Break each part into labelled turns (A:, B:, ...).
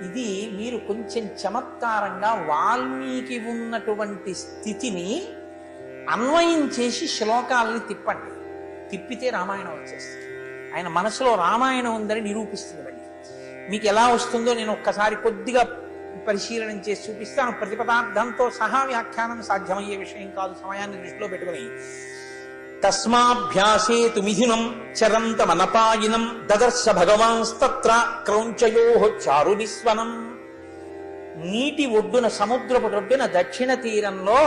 A: ఇది మీరు కొంచెం చమత్కారంగా వాల్మీకి ఉన్నటువంటి స్థితిని అన్వయం చేసి శ్లోకాలని తిప్పండి. తిప్పితే రామాయణం వచ్చేస్తుంది. ఆయన మనసులో రామాయణం ఉందని నిరూపిస్తుంది. మళ్ళీ మీకు ఎలా వస్తుందో నేను ఒక్కసారి కొద్దిగా పరిశీలన చేసి చూపిస్తాను. ప్రతిపదార్థంతో సహా వ్యాఖ్యానం సాధ్యమయ్యే విషయం కాదు, సమయాన్ని దృష్టిలో పెట్టుకుని. తస్మాభ్యాసేతు మిథునం చరంతమనపాయినం దదర్శ భగవాన్స్తత్ర క్రౌంచయో చారు నిస్వనం. నీటి ఒడ్డున, సముద్రపు ఒడ్డున దక్షిణ తీరంలో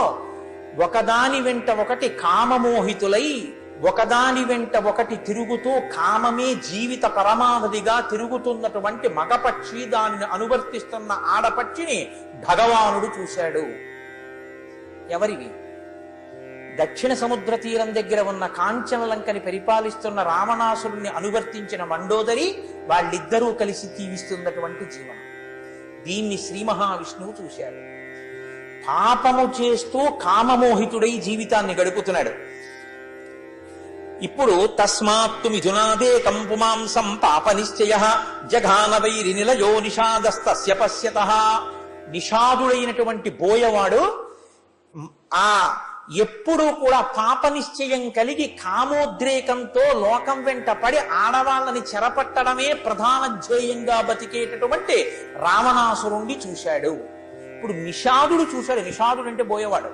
A: ఒకదాని వెంట ఒకటి కామమోహితులై ఒకదాని వెంట ఒకటి తిరుగుతూ కామమే జీవిత పరమావధిగా తిరుగుతున్నటువంటి మగపక్షి, దానిని అనువర్తిస్తున్న ఆడపక్షిని భగవానుడు చూశాడు. ఎవరివి? దక్షిణ సముద్ర తీరం దగ్గర ఉన్న కాంచనలంకని పరిపాలిస్తున్న రావణాసురుణ్ణి అనువర్తించిన మండోదరి, వాళ్ళిద్దరూ కలిసి జీవిస్తున్నటువంటి జీవనం. దీన్ని శ్రీ మహావిష్ణువు చూశాడు. పాపము చేస్తూ కామమోహితుడై జీవితాన్ని గడుపుతున్నాడు. ఇప్పుడు తస్మాత్తు మిథునాదేకం పుమాంసం పాప నిశ్చయ జఘాన వైరి నిలయో నిషాదస్తస్య పశ్యతః. నిషాదుడైనటువంటి బోయవాడు ఆ ఎప్పుడూ కూడా పాప నిశ్చయం కలిగి కామోద్రేకంతో లోకం వెంట పడి ఆడవాళ్ళని చెరపట్టడమే ప్రధాన ధ్యేయంగా బతికేటటువంటి రావణాసురుణ్ణి చూశాడు. ఇప్పుడు నిషాదుడు చూశాడు. నిషాదుడు అంటే బోయవాడు.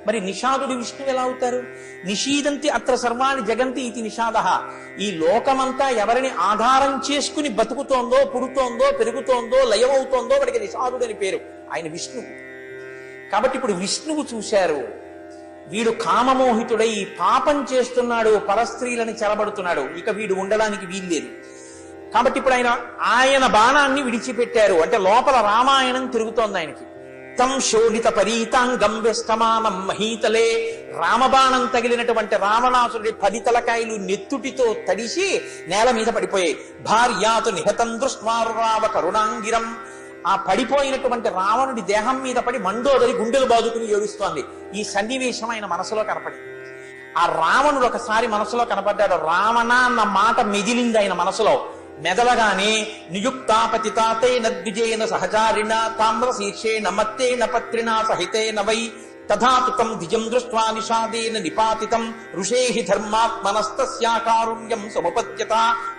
A: మరి నిషాదుడు విష్ణువు ఎలా అవుతారు? నిషీదంతి అత్ర సర్వాణి జగంతి ఇది నిషాద. ఈ లోకమంతా ఎవరిని ఆధారం చేసుకుని బతుకుతోందో, పుడుతోందో, పెరుగుతోందో, లయమవుతోందో వాడికి నిషాదుడు అని పేరు. ఆయన విష్ణువు. కాబట్టి ఇప్పుడు విష్ణువు చూశారు. వీడు కామమోహితుడై పాపం చేస్తున్నాడు, పరస్త్రీలని చెరబడుతున్నాడు, ఇక వీడు ఉండడానికి వీల్లేదు. కాబట్టి ఇప్పుడు ఆయన బాణాన్ని విడిచిపెట్టారు. అంటే లోపల రామాయణం తిరుగుతోంది ఆయనకి. తం శోణిత పరీతాంగం వెష్టమానం మహీతలే. రామబాణం తగిలినటువంటి రావణాసురుడి 10 తలకాయలు నెత్తుటితో తడిసి నేల మీద పడిపోయాయి. భార్యాతు నిహతం దృష్ట్వారావ కరుణాంగిరం. ఆ పడిపోయినటువంటి రావణుడి దేహం మీద పడి మండోదరి గుండెలు బాదుకుని ఏడుస్తోంది. ఈ సన్నివేశం ఆయన మనసులో కనపడి, ఆ రావణుడు ఒకసారి మనసులో కనపడ్డాడు. రావణ అన్న మాట మెదిలింది ఆయన మనసులో. మెదలగానే నియుక్తాపతితాతేన ద్విజేన సహచారిణ తామ్ర శీర్షేణ మత్తేన పత్రినా సహితేన వై తథాతుకం ద్విజం దృష్ట్వా నిషాదేన నిపాతితం ఋషేహి ధర్మాత్మనస్తస్యాకారుణ్యం సముపద్యత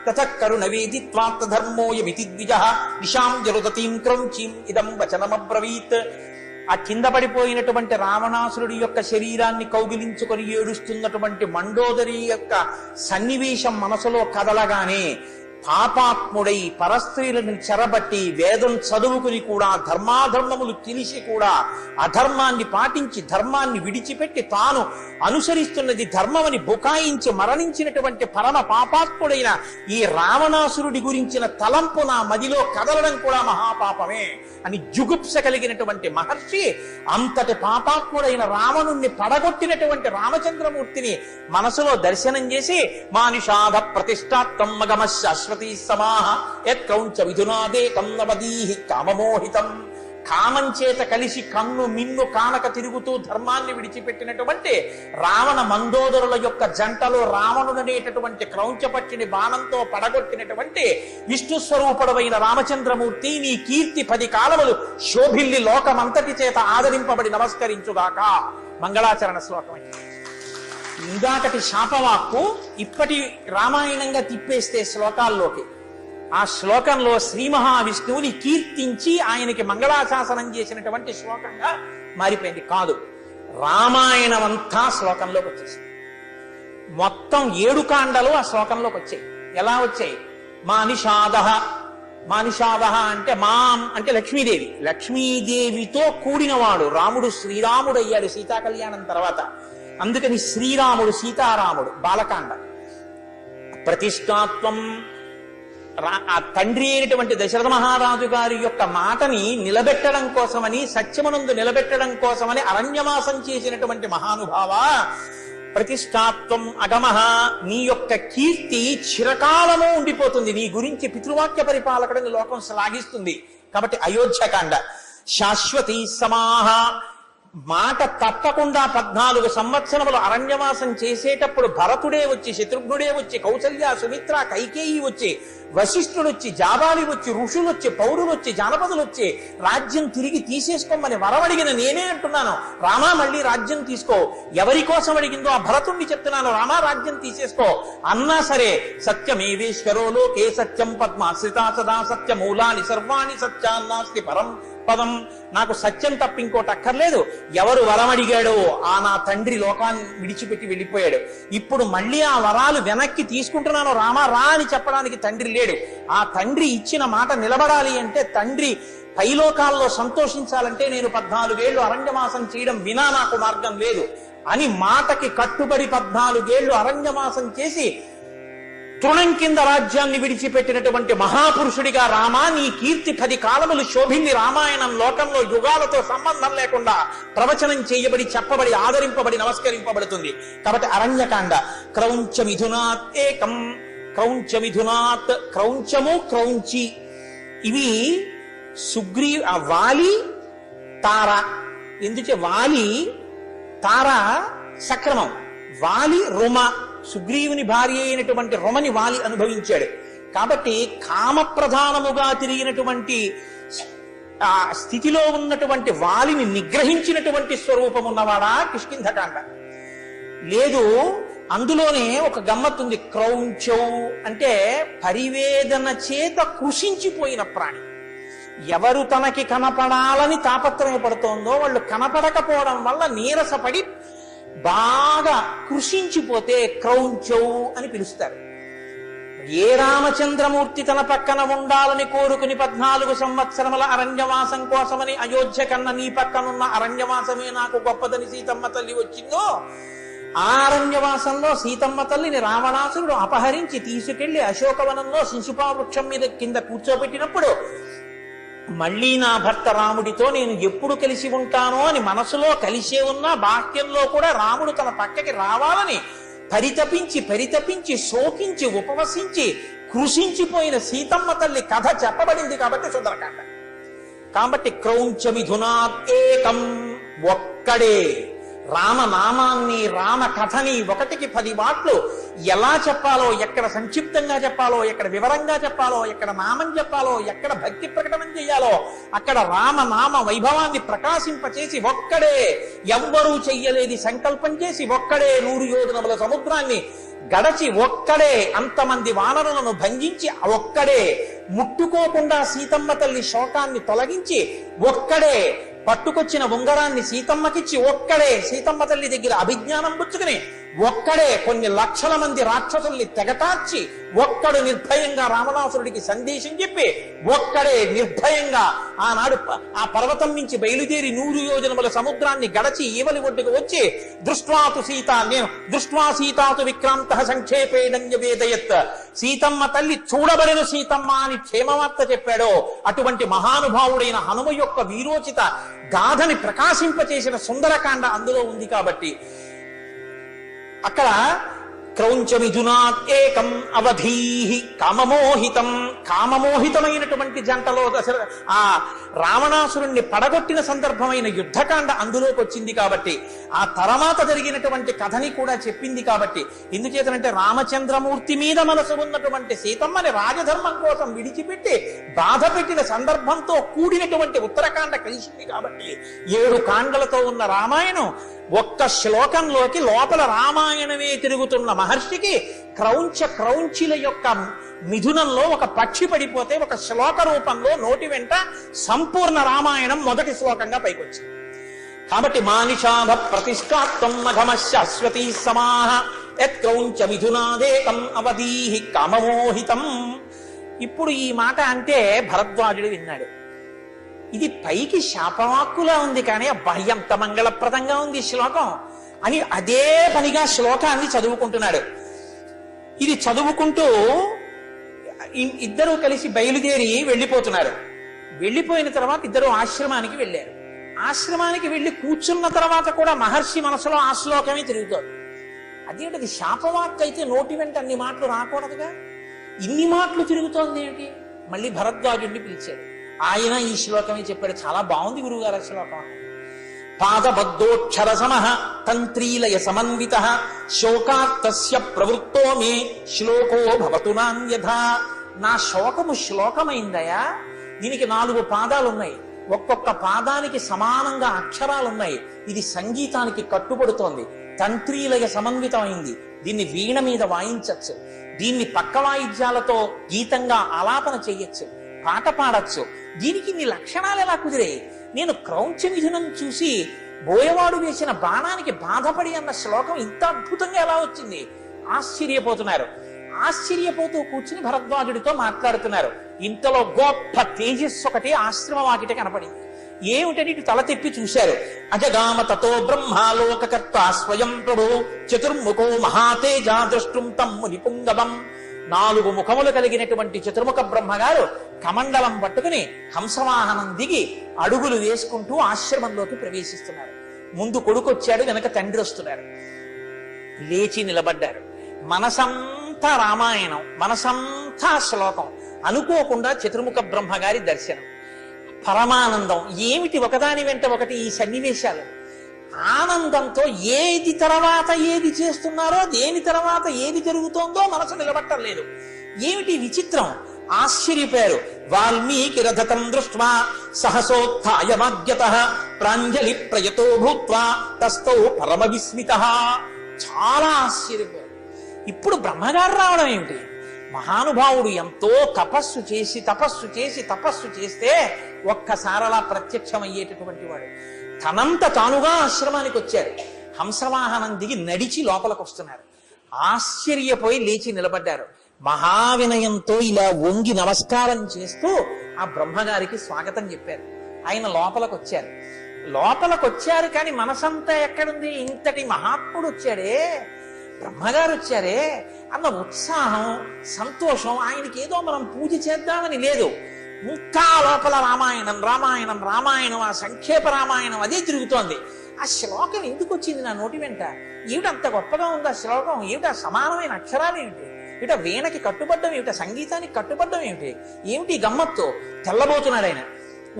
A: తతః కరుణవేదిత్వాత్తధర్మోయమితి ద్విజః నిశాం జరుదతీం క్రౌంచీం ఇదం వచనమబ్రవీత్. ఆ కింద పడిపోయినటువంటి రావణాసురుడి యొక్క శరీరాన్ని కౌగిలించుకొని ఏడుస్తున్నటువంటి మండోదరి యొక్క సన్నివేశం మనసులో కదలగానే పాపాత్ముడై పరస్త్రీలను చెరబట్టి వేదం చదువుకుని కూడా ధర్మాధర్మములు తెలిసి కూడా అధర్మాన్ని పాటించి ధర్మాన్ని విడిచిపెట్టి తాను అనుసరిస్తున్నది ధర్మమని బుకాయించి మరణించినటువంటి పరమ పాపాత్ముడైన ఈ రావణాసురుడి గురించిన తలంపు నా మదిలో కదలడం కూడా మహాపాపమే అని జుగుప్స కలిగినటువంటి మహర్షి అంతటి పాపాత్ముడైన రావణుణ్ణి పడగొట్టినటువంటి రామచంద్రమూర్తిని మనసులో దర్శనం చేసి మానిషాధ ప్రతిష్టాత్తం మగమ శాశ్వతీ సమాహ యత్కౌంచ విధునాదేకం నవదీహి కామమోహితం. కామం చేత కలిసి కన్ను మిన్ను కానక తిరుగుతూ ధర్మాన్ని విడిచిపెట్టినటువంటి రావణ మందోదరుల యొక్క జంటలో రావణుడనేటటువంటి క్రౌంచపక్షిని బాణంతో పడగొట్టినటువంటి విష్ణు స్వరూపుడైన రామచంద్రమూర్తి, నీ కీర్తి 10 కాలములు శోభిల్లి లోకమంతటి చేత ఆదరింపబడి నమస్కరించుగాక. మంగళాచరణ శ్లోకం. ఇందాకటి శాపవాక్కు ఇప్పటి రామాయణంగా తిప్పేస్తే శ్లోకాల్లోకి, ఆ శ్లోకంలో శ్రీ మహావిష్ణువుని కీర్తించి ఆయనకి మంగళాశాసనం చేసినటువంటి శ్లోకంగా మారిపోయింది. కాదు, రామాయణం అంతా శ్లోకంలోకి వచ్చేసింది. మొత్తం 7 కాండలు ఆ శ్లోకంలోకి వచ్చాయి. ఎలా వచ్చాయి? మానిషాద అంటే మాం అంటే లక్ష్మీదేవి. లక్ష్మీదేవితో కూడినవాడు రాముడు. శ్రీరాముడు అయ్యాడు సీతా కళ్యాణం తర్వాత. అందుకని శ్రీరాముడు, సీతారాముడు బాలకాండ. ప్రతిష్టాత్వం, ఆ తండ్రి అయినటువంటి దశరథ మహారాజు గారి యొక్క మాటని నిలబెట్టడం కోసమని, సత్యమునందు నిలబెట్టడం కోసమని అరణ్యవాసం చేసినటువంటి మహానుభావ. ప్రతిష్టాత్వం అగమః, నీ యొక్క కీర్తి చిరకాలము ఉండిపోతుంది. నీ గురించి పితృవాక్య పరిపాలకుడిని లోకం శ్లాఘిస్తుంది. కాబట్టి అయోధ్యకాండ. శాశ్వతీ సమాహ, మాట తప్పకుండా 14 సంవత్సరములు అరణ్యవాసం చేసేటప్పుడు భరతుడే వచ్చి, శత్రుఘ్నుడే వచ్చి, కౌసల్య, సుమిత్ర, కైకేయి వచ్చి, వశిష్ఠుడు వచ్చి, జాబాలి వచ్చి, ఋషులు వచ్చి, పౌరులు వచ్చి, జానపదులు వచ్చి రాజ్యం తిరిగి తీసేసుకోమని వరమడిగిన నేనే అంటున్నాను, రామా మళ్ళీ రాజ్యం తీసుకో. ఎవరి కోసం అడిగిందో ఆ భరతుణ్ణి చెప్తున్నాను, రామా రాజ్యం తీసేసుకో అన్నా సరే, సత్యమేవేశ్వరో లోకే సత్యం పద్మాశ్రితా సదా సత్యమూలాని సర్వాణి సత్యాన్నాస్తి పరం పదం, నాకు సత్యం తప్ప ఇంకోటి అక్కర్లేదు. ఎవరు వరం అడిగాడో ఆ నా తండ్రి లోకాన్ని విడిచిపెట్టి వెళ్ళిపోయాడు. ఇప్పుడు మళ్ళీ ఆ వరాలు వెనక్కి తీసుకుంటున్నాను, రామా రా అని చెప్పడానికి తండ్రి లేడు. ఆ తండ్రి ఇచ్చిన మాట నిలబడాలి అంటే, తండ్రి పైలోకాల్లో సంతోషించాలంటే నేను 14 ఏళ్లు అరణ్యవాసం చేయడం వినా నాకు మార్గం లేదు అని మాటకి కట్టుబడి 14 ఏళ్లు అరణ్యవాసం చేసి తృణం కింద రాజ్యాన్ని విడిచిపెట్టినటువంటి మహాపురుషుడిగా రామా, నీ కీర్తి 10 కాలములు శోభింది. రామాయణం లోకంలో యుగాలతో సంబంధం లేకుండా ప్రవచనం చేయబడి, చెప్పబడి, ఆదరింపబడి, నమస్కరింపబడుతుంది. కాబట్టి అరణ్యకాండ. క్రౌంచ మిథునాత్ ఏకం, క్రౌంచ మిథునాత్, క్రౌంచము క్రౌంచి ఇవి వాలి తార. ఎందుచే వాలి తార సక్రమం, వాలి రుమ, సుగ్రీవుని భార్య అయినటువంటి రుమని వాలి అనుభవించాడు. కాబట్టి కామప్రధానముగా తిరిగినటువంటి ఆ స్థితిలో ఉన్నటువంటి వాలిని నిగ్రహించినటువంటి స్వరూపం ఉన్నవాడా కిష్కింధకాండ. లేదు, అందులోనే ఒక గమ్మత్తుంది. క్రౌంచౌ అంటే పరివేదన చేత కృషించిపోయిన ప్రాణి. ఎవరు తనకి కనపడాలని తాపత్రయపడుతోందో వాళ్ళు కనపడకపోవడం వల్ల నీరసపడి బాగా కృషించిపోతే క్రౌంచౌ అని పిలుస్తారు. ఏ రామచంద్రమూర్తి తన పక్కన ఉండాలని కోరుకుని 14 సంవత్సరముల అరణ్యవాసం కోసమని అయోధ్య కన్నా నీ పక్కనున్న అరణ్యవాసమే నాకు గొప్పదని సీతమ్మ తల్లి వచ్చిందో, ఆ అరణ్యవాసంలో సీతమ్మ తల్లిని రావణాసురుడు అపహరించి తీసుకెళ్లి అశోకవనంలో శిశుపా వృక్షం మీద కింద కూర్చోబెట్టినప్పుడు, మళ్ళీ నా భర్త రాముడితో నేను ఎప్పుడు కలిసి ఉంటానో అని మనసులో కలిసే ఉన్నా బాహ్యంలో కూడా రాముడు తన పక్కకి రావాలని పరితపించి పరితపించి శోకించి ఉపవసించి కృషించిపోయిన సీతమ్మ తల్లి కథ చెప్పబడింది కాబట్టి సుందరకాండ. కాబట్టి క్రౌంచ మిథునాత్ ఏకం, ఒక్కడే రామనామాన్ని, రామ కథని 1కి 10 మాటలు ఎలా చెప్పాలో, ఎక్కడ సంక్షిప్తంగా చెప్పాలో, ఎక్కడ వివరంగా చెప్పాలో, ఎక్కడ నామం చెప్పాలో, ఎక్కడ భక్తి ప్రకటన చేయాలో అక్కడ రామనామ వైభవాన్ని ప్రకాశింపచేసి ఒక్కడే, ఎవ్వరూ చెయ్యలేది సంకల్పం చేసి ఒక్కడే 100 యోజనముల సముద్రాన్ని గడచి ఒక్కడే అంతమంది వానరులను భంజించి ఒక్కడే ముట్టుకోకుండా సీతమ్మ తల్లి శోకాన్ని తొలగించి ఒక్కడే పట్టుకొచ్చిన ఉంగరాన్ని సీతమ్మకిచ్చి ఒక్కడే సీతమ్మ తల్లి దగ్గర అభిజ్ఞానం పుచ్చుకుని ఒక్కడే కొన్ని లక్షల మంది రాక్షసుల్ని తెగటార్చి ఒక్కడు నిర్భయంగా రావణాసురుడికి సందేశం చెప్పి ఒక్కడే నిర్భయంగా ఆనాడు ఆ పర్వతం నుంచి బయలుదేరి 100 యోజనముల సముద్రాన్ని గడచి ఈవలి ఒడ్డుకు వచ్చి దృష్ట్వా సీతాతు విక్రాంత సంక్షేపేణ్య వేదయత్, సీతమ్మ తల్లి చూడబడిన సీతమ్మ అని క్షేమవార్త చెప్పాడో అటువంటి మహానుభావుడైన హనుమ యొక్క వీరోచిత గాథని ప్రకాశింపచేసిన సుందరకాండ అందులో ఉంది. కాబట్టి అక్కడ క్రౌంచ మిథునాత్ ఏకం అవధీహి కామమోహితం, కామమోహితమైనటువంటి జంటలో ఆ రావణాసురుణ్ణి పడగొట్టిన సందర్భమైన యుద్ధకాండ అందులోకి వచ్చింది. కాబట్టి ఆ తర్వాత జరిగినటువంటి కథని కూడా చెప్పింది. కాబట్టి ఎందుచేతనంటే రామచంద్రమూర్తి మీద మనసు ఉన్నటువంటి సీతమ్మని రాజధర్మం కోసం విడిచిపెట్టి బాధ పెట్టిన సందర్భంతో కూడినటువంటి ఉత్తరకాండ కలిసింది. కాబట్టి 7 కాండలతో ఉన్న రామాయణం ఒక్క శ్లోకంలోకి లోపల రామాయణమే తిరుగుతున్న మహర్షికి క్రౌంచిల యొక్క మిథునంలో ఒక పక్షి పడిపోతే ఒక శ్లోక రూపంలో నోటి వెంట సంపూర్ణ రామాయణం మొదటి శ్లోకంగా పైకొచ్చింది. కాబట్టి మానిషాభ ప్రతిష్టాత్వం మఘమ శాశ్వతీ సమాహ యత్క్రౌంచ మిథునాదేకం అవధీహి కామమోహితం. ఇప్పుడు ఈ మాట అంటే భరద్వాజుడు విన్నాడు. ఇది పైకి శాపవాక్కులా ఉంది కానీ అబ్బాయి ఎంత మంగళప్రదంగా ఉంది శ్లోకం అని అదే పనిగా శ్లోకాన్ని చదువుకుంటున్నాడు. ఇది చదువుకుంటూ ఇద్దరూ కలిసి బయలుదేరి వెళ్ళిపోతున్నారు. వెళ్ళిపోయిన తర్వాత ఇద్దరు ఆశ్రమానికి వెళ్ళారు. ఆశ్రమానికి వెళ్ళి కూర్చున్న తర్వాత కూడా మహర్షి మనసులో ఆ శ్లోకమే తిరుగుతోంది. అదేంటది శాపవాక్కు అయితే నోటి వెంట అన్ని మాటలు రాకూడదుగా, ఇన్ని మాటలు తిరుగుతోంది ఏంటి? మళ్ళీ భరద్వాజుడిని పిలిచాడు. ఆయన ఈ శ్లోకమే చెప్పాడు. చాలా బాగుంది గురువుగారు శ్లోకం. పాదబద్ధోక్షర సమః తంత్రీలయ సమన్విత శోకార్తస్య ప్రవృత్తో మే శ్లోకో భవతు నాన్యథా. నా శోకము శ్లోకమైందయా. దీనికి 4 పాదాలు ఉన్నాయి, ఒక్కొక్క పాదానికి సమానంగా అక్షరాలున్నాయి. ఇది సంగీతానికి కట్టుబడుతోంది, తంత్రీలయ సమన్వితమైంది. దీన్ని వీణ మీద వాయించచ్చు, దీన్ని పక్క వాయిద్యాలతో గీతంగా ఆలాపన చెయ్యొచ్చు, పాట పాడచ్చు. దీనికి ఇన్ని లక్షణాలు ఎలా కుదిరాయి? నేను క్రౌంచ మిథునం చూసి బోయవాడు వేసిన బాణానికి బాధపడి అన్న శ్లోకం ఇంత అద్భుతంగా ఎలా వచ్చింది? ఆశ్చర్యపోతున్నారు. ఆశ్చర్యపోతూ కూర్చుని భరద్వాజుడితో మాట్లాడుతున్నారు. ఇంతలో గొప్ప తేజస్సు ఒకటి ఆశ్రమ వాకిట కనపడింది. ఏమిటని ఇటు తల తెప్పి చూశారు. అజగామ తతో బ్రహ్మాలోకకర్త స్వయం ప్రభు చతుర్ముఖో మహాతేజ ద్రష్టుం తం మునిపుంగవం. 4 ముఖములు కలిగినటువంటి చతుర్ముఖ బ్రహ్మగారు కమండలం పట్టుకుని హంసవాహనం దిగి అడుగులు వేసుకుంటూ ఆశ్రమంలోకి ప్రవేశిస్తున్నారు. ముందు కొడుకొచ్చాడు, వెనక తండ్రి వస్తున్నారు. లేచి నిలబడ్డారు. మనసంతా రామాయణం, మనసంతా శ్లోకం. అనుకోకుండా చతుర్ముఖ బ్రహ్మగారి దర్శనం, పరమానందం. ఏమిటి ఒకదాని వెంట ఒకటి ఈ సన్నివేశాలు? ఆనందంతో ఏది తర్వాత ఏది చేస్తున్నారో, దేని తర్వాత ఏది జరుగుతోందో మనసు నిలబట్టం లేదు. ఏమిటి విచిత్రం? ఆశ్చర్యపోయారు. వాల్మీకి రథతం దృష్ట్వా సహసోత్థాయమాద్యతః ప్రాంజలి ప్రయతో భూత్వా తస్థౌ పరమ విస్మితః. చాలా ఆశ్చర్యపోయారు. ఇప్పుడు బ్రహ్మగారు రావడం ఏమిటి? మహానుభావుడు ఎంతో తపస్సు చేసి తపస్సు చేసి తపస్సు చేస్తే ఒక్కసారలా ప్రత్యక్షమయ్యేటటువంటి వాడు తనంత తానుగా ఆశ్రమానికి వచ్చారు. హంసవాహనం దిగి నడిచి లోపలికి వస్తున్నారు. ఆశ్చర్యపోయి లేచి నిలబడ్డారు. మహావినయంతో ఇలా వంగి నమస్కారం చేస్తూ ఆ బ్రహ్మగారికి స్వాగతం చెప్పారు. ఆయన లోపలికి వచ్చారు కానీ మనసంతా ఎక్కడుంది? ఇంతటి మహాత్ముడు వచ్చాడే, బ్రహ్మగారు వచ్చారే అన్న ఉత్సాహం, సంతోషం. ఆయనకి ఏదో మనం పూజ చేద్దామని లేదు. ఇంకా లోపల రామాయణం రామాయణం రామాయణం, ఆ సంక్షేప రామాయణం అదే తిరుగుతోంది. ఆ శ్లోకం ఎందుకు వచ్చింది నా నోటి వెంట? ఏమిటి అంత గొప్పగా ఉంది ఆ శ్లోకం? ఏమిటి ఆ సమానమైన అక్షరాలు ఏమిటి? ఏమిటా వీణకి కట్టుబడ్డం ఏమిటా? సంగీతానికి కట్టుబడ్డం ఏమిటి? ఏమిటి గమ్మత్తు? తెల్లబోతున్నాడు ఆయన.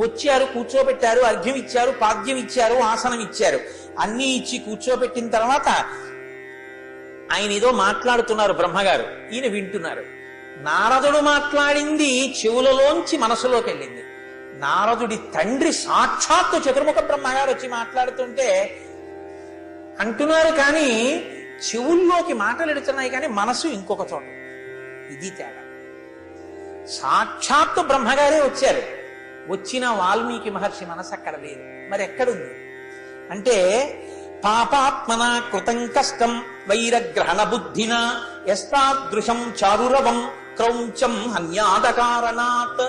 A: వచ్చారు, కూర్చోబెట్టారు, అర్ఘ్యం ఇచ్చారు, పాద్యం ఇచ్చారు, ఆసనం ఇచ్చారు. అన్నీ ఇచ్చి కూర్చోబెట్టిన తర్వాత ఆయన ఏదో మాట్లాడుతున్నారు బ్రహ్మగారు, ఈయన వింటున్నారు. నారదుడు మాట్లాడింది చెవులలోంచి మనసులోకి వెళ్ళింది. నారదుడి తండ్రి సాక్షాత్తు చతుర్ముఖ బ్రహ్మగారు వచ్చి మాట్లాడుతుంటే అంటున్నారు కానీ చెవుల్లోకి మాటలు ఎడుతున్నాయి కానీ మనసు ఇంకొక చోట. ఇది తేడా. సాక్షాత్తు బ్రహ్మగారే వచ్చారు. వచ్చిన వాల్మీకి మహర్షి మనసు అక్కడ లేదు. మరి ఎక్కడుంది అంటే, పాపాత్మన కృతం కష్టం వైరగ్రహణ బుద్ధిన యస్తాదృశం చారురవం క్రౌంచం హన్యాదకారణాత్.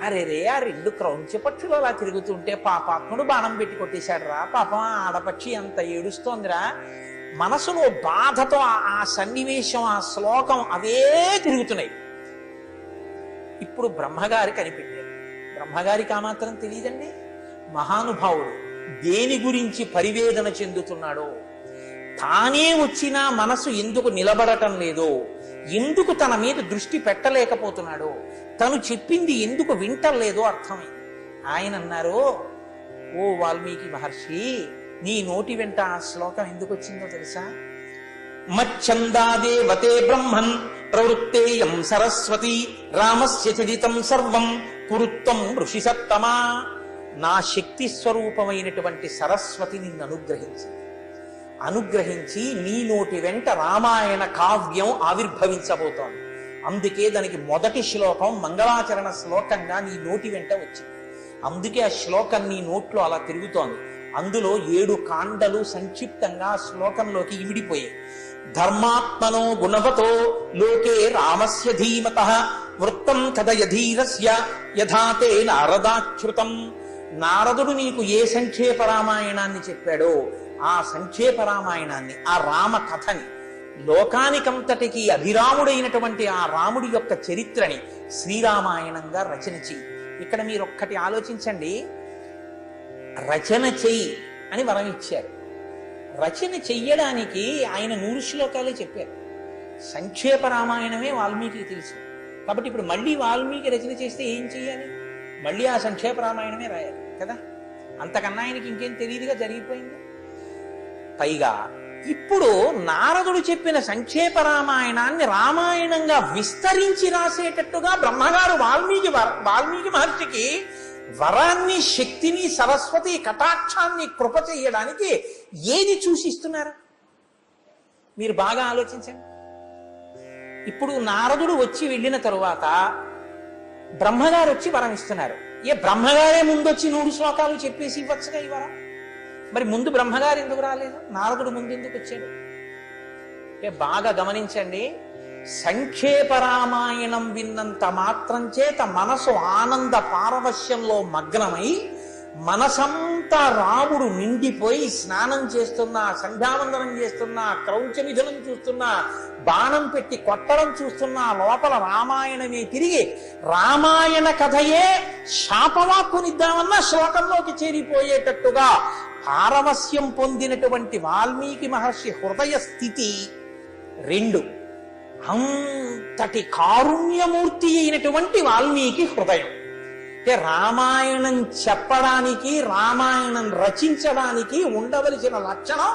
A: అరే రే, ఆ 2 క్రౌంచ పక్షులు అలా తిరుగుతుంటే పాపాత్ముడు బాణం పెట్టి కొట్టేశాడు రా. పాపం ఆడపక్షి అంత ఏడుస్తోందిరా. మనసులో బాధతో ఆ సన్నివేశం, ఆ శ్లోకం అవే తిరుగుతున్నాయి. ఇప్పుడు బ్రహ్మగారి కనిపెట్టారు. బ్రహ్మగారికి ఆ మాత్రం తెలియదండి. మహానుభావుడు దేని గురించి పరివేదన చెందుతున్నాడో, తానే వచ్చినా మనసు ఎందుకు నిలబడటం లేదో, ఎందుకు తన మీద దృష్టి పెట్టలేకపోతున్నాడో, తను చెప్పింది ఎందుకు వింటలేదో అర్థమైంది. ఆయన అన్నారు, ఓ వాల్మీకి మహర్షి, నీ నోటి వెంట ఆ శ్లోకం ఎందుకు వచ్చిందో తెలుసా? మచ్చందాదేవతే బ్రహ్మన్ ప్రవృత్తేయం సరస్వతి రామస్య చరితం సర్వం కురుత్వం ఋషి సత్తమా. నా శక్తి స్వరూపమైనటువంటి సరస్వతి నిన్ను అనుగ్రహించి నీ నోటి వెంట రామాయణ కావ్యం ఆవిర్భవించబోతోంది. అందుకే దానికి మొదటి శ్లోకం మంగళాచరణ శ్లోకంగా నీ నోటి వెంట వచ్చింది. అందుకే ఆ శ్లోకం నీ నోట్లో అలా తిరుగుతోంది. అందులో 7 కాండలు సంక్షిప్తంగా శ్లోకంలోకి ఇమిడిపోయాయి. ధర్మాత్మనో గుణవతో లోకే రామస్య ధీమతః వృత్తం కథయధీరస్య యథాతే నారదాచ్యుతం. నారదుడు నీకు ఏ సంక్షేప రామాయణాన్ని చెప్పాడో ఆ సంక్షేప రామాయణాన్ని, ఆ రామ కథని, లోకానికంతటికి అభిరాముడైనటువంటి ఆ రాముడి యొక్క చరిత్రని శ్రీరామాయణంగా రచన చెయ్యి. ఇక్కడ మీరు ఒక్కటి ఆలోచించండి. రచన చెయ్యి అని వరం ఇచ్చారు. రచన చెయ్యడానికి ఆయన 100 శ్లోకాలే చెప్పారు. సంక్షేప రామాయణమే వాల్మీకి తెలుసు. కాబట్టి ఇప్పుడు మళ్ళీ వాల్మీకి రచన చేస్తే ఏం చెయ్యాలి? మళ్ళీ ఆ సంక్షేప రామాయణమే రాయాలి కదా. అంతకన్నా ఆయనకి ఇంకేం తెలియదుగా, జరిగిపోయింది. పైగా ఇప్పుడు నారదుడు చెప్పిన సంక్షేప రామాయణాన్ని రామాయణంగా విస్తరించి రాసేటట్టుగా బ్రహ్మగారు వాల్మీకి మహర్షికి వరాన్ని, శక్తిని, సరస్వతి కటాక్షాన్ని కృప చెయ్యడానికి ఏది చూసిస్తున్నారు? మీరు బాగా ఆలోచించండి. ఇప్పుడు నారదుడు వచ్చి వెళ్ళిన తరువాత బ్రహ్మగారు వచ్చి వరం ఇస్తున్నారు. బ్రహ్మగారే ముందొచ్చి 100 శ్లోకాలు చెప్పేసి ఇవ్వచ్చుగా ఈ వరం. మరి ముందు బ్రహ్మగారు ఎందుకు రాలేదు? నారదుడు ముందు ఎందుకు వచ్చాడు? బాగా గమనించండి. సంక్షేప రామాయణం విన్నంత మాత్రం చేత మనసు ఆనంద పారవశ్యంలో మగ్నమై మనసంతా రాముడు నిండిపోయి స్నానం చేస్తున్నా, సంధ్యావందనం చేస్తున్నా, క్రౌంచ విధులను చూస్తున్నా, బాణం పెట్టి కొట్టడం చూస్తున్నా, లోపల రామాయణమే తిరిగి రామాయణ కథయే శాపవాక్కునిద్దామన్న శ్లోకంలోకి చేరిపోయేటట్టుగా పారవస్యం పొందినటువంటి వాల్మీకి మహర్షి హృదయ స్థితి 2. అంతటి కారుణ్యమూర్తి అయినటువంటి వాల్మీకి హృదయం. రామాయణం చెప్పడానికి, రామాయణం రచించడానికి ఉండవలసిన లక్షణం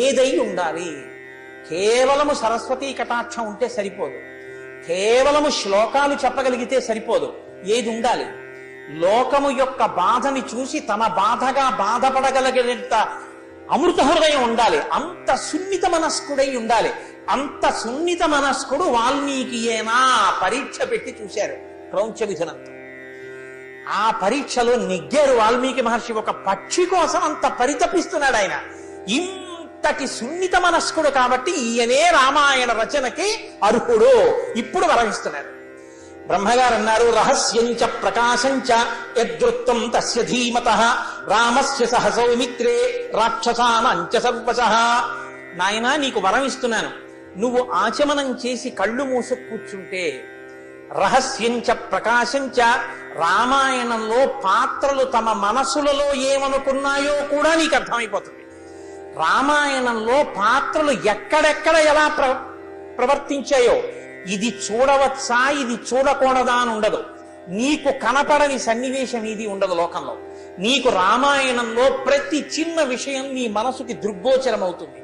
A: ఏదై ఉండాలి? కేవలము సరస్వతీ కటాక్షం ఉంటే సరిపోదు, కేవలము శ్లోకాలు చెప్పగలిగితే సరిపోదు. ఏది ఉండాలి? లోకము యొక్క బాధని చూసి తమ బాధగా బాధపడగలిగినంత అమృత హృదయం ఉండాలి. అంత సున్నిత మనస్కుడై ఉండాలి. అంత సున్నిత మనస్కుడు వాల్మీకియేనా? పరీక్ష పెట్టి చూశారు క్రౌంచ విధునంతా. ఆ పరీక్షలో నెగ్గారు వాల్మీకి మహర్షి. ఒక పక్షి కోసం అంత పరితపిస్తున్నాడు ఆయన. ఇంతటి సున్నిత మనస్కుడు కాబట్టి ఈయనే రామాయణ రచనకి అర్హుడు. ఇప్పుడు వరమిస్తున్నారు. బ్రహ్మగారు అన్నారు, రహస్యంచ ప్రకాశంచ యద్వృత్తం తస్య ధీమతః రామస్య సహ సౌమిత్రే రాక్షసానంచ సర్వశః. నాయనా, నీకు వరం ఇస్తున్నాను. నువ్వు ఆచమనం చేసి కళ్ళు మూసు కూర్చుంటే రహస్యంచ ప్రకాశంచ, రామాయణంలో పాత్రలు తమ మనసులలో ఏమనుకున్నాయో కూడా నీకు అర్థమైపోతుంది. రామాయణంలో పాత్రలు ఎక్కడెక్కడ ఎలా ప్రవర్తించాయో, ఇది చూడవచ్చా, ఇది చూడకూడదా అని ఉండదు. నీకు కనపడని సన్నివేశం ఇది ఉండదు లోకంలో. నీకు రామాయణంలో ప్రతి చిన్న విషయం నీ మనసుకి దృగ్గోచరమవుతుంది.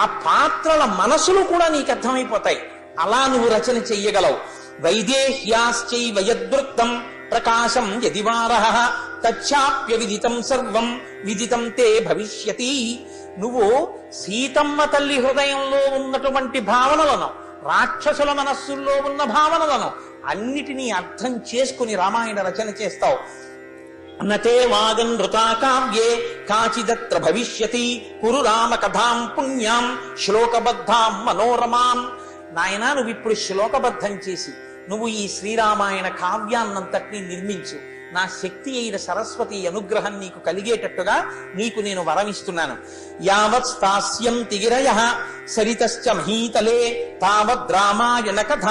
A: ఆ పాత్రల మనసులు కూడా నీకు అర్థమైపోతాయి. అలా నువ్వు రచన చెయ్యగలవు. వైదేహ్యాశ్చైవ యద్వృత్తం ప్రకాశం యదివారః తచ్చాప్య విదితం సర్వం విదితం తే భవిష్యతి. నువ్వు సీతమ్మ తల్లి హృదయంలో ఉన్నటువంటి భావనలను, రాక్షసుల మనస్సుల్లో ఉన్న భావనలను అన్నిటినీ అర్థం చేసుకుని రామాయణ రచన చేస్తావు. నతే వాగన్ నృతా కావ్యే కాచిదత్ర భవిష్యతి కురు రామ కథాం పుణ్యాం శ్లోకబద్ధాం మనోరమాం. నాయనా, నువ్వు ఇప్పుడు శ్లోకబద్ధం చేసి నువ్వు ఈ శ్రీరామాయణ కావ్యాన్నంతటినీ నిర్మించు. నా శక్తి అయిన సరస్వతి అనుగ్రహం నీకు కలిగేటట్టుగా నీకు నేను వరమిస్తున్నాను. యావత్ స్థాస్యంతి గిరయః సరితశ్చ మహీతలే తావద్ రామాయణ కథ